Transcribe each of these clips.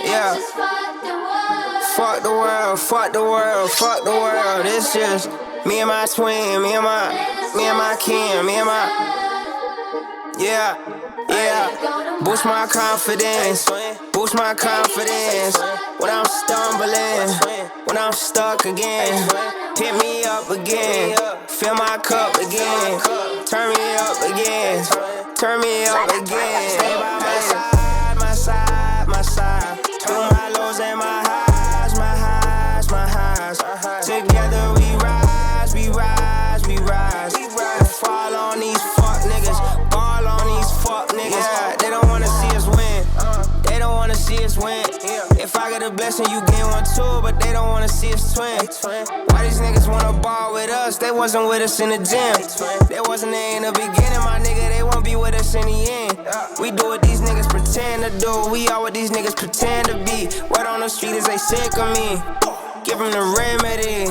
Yeah. Fuck the world, fuck the world, fuck the world. It's just me and my twin, me and my kin, me and my. Yeah, yeah. Boost my confidence, boost my confidence. When I'm stumbling, when I'm stuck again, pick me up again, fill my cup again, turn me up again, turn me up again. Stay by my side, my side, my side. Through my lows and my highs, my highs, my highs. Together we rise, we rise, we rise. Fall on these fuck niggas, ball on these fuck niggas. Yeah, they don't wanna see us win, they don't wanna see us win. If I get a blessing, you get one too, but they don't wanna see us twin. Why these niggas wanna ball with us? They wasn't with us in the gym. They wasn't there in the beginning, my nigga, they won't be with us in the end. We do what these niggas pretend to do, we are what these niggas pretend to be. Word on the street is they sick of me, give them the remedy.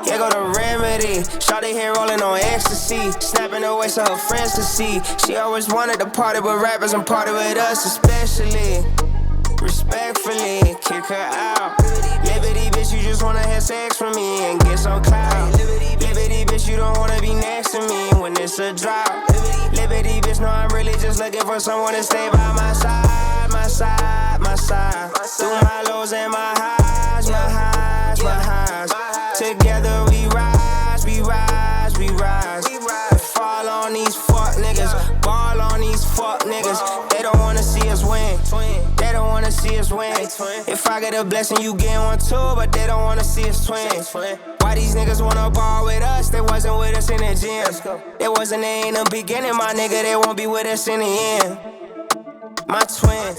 Here go the remedy. Shawty here rolling on ecstasy, snapping her waist so her friends to see. She always wanted to party with rappers and party with us especially. Respectfully, kick her out. Liberty, bitch, you just wanna have sex with me and get some clout. Liberty, bitch, you don't wanna be next to me when it's a drought. Liberty, bitch, no, I'm really just looking for someone to stay by my side, my side, my side. Through my lows and my highs, my highs, my highs. Together we rise, we rise, we rise. Fall on these fuck niggas, ball on these fuck niggas. They don't wanna see us win, they don't wanna see us win. If I get a blessing, you get one too, but they don't wanna see us twin. Why these niggas wanna ball with us? They wasn't with us in the gym. They wasn't there in the beginning, my nigga, they won't be with us in the end. My twin.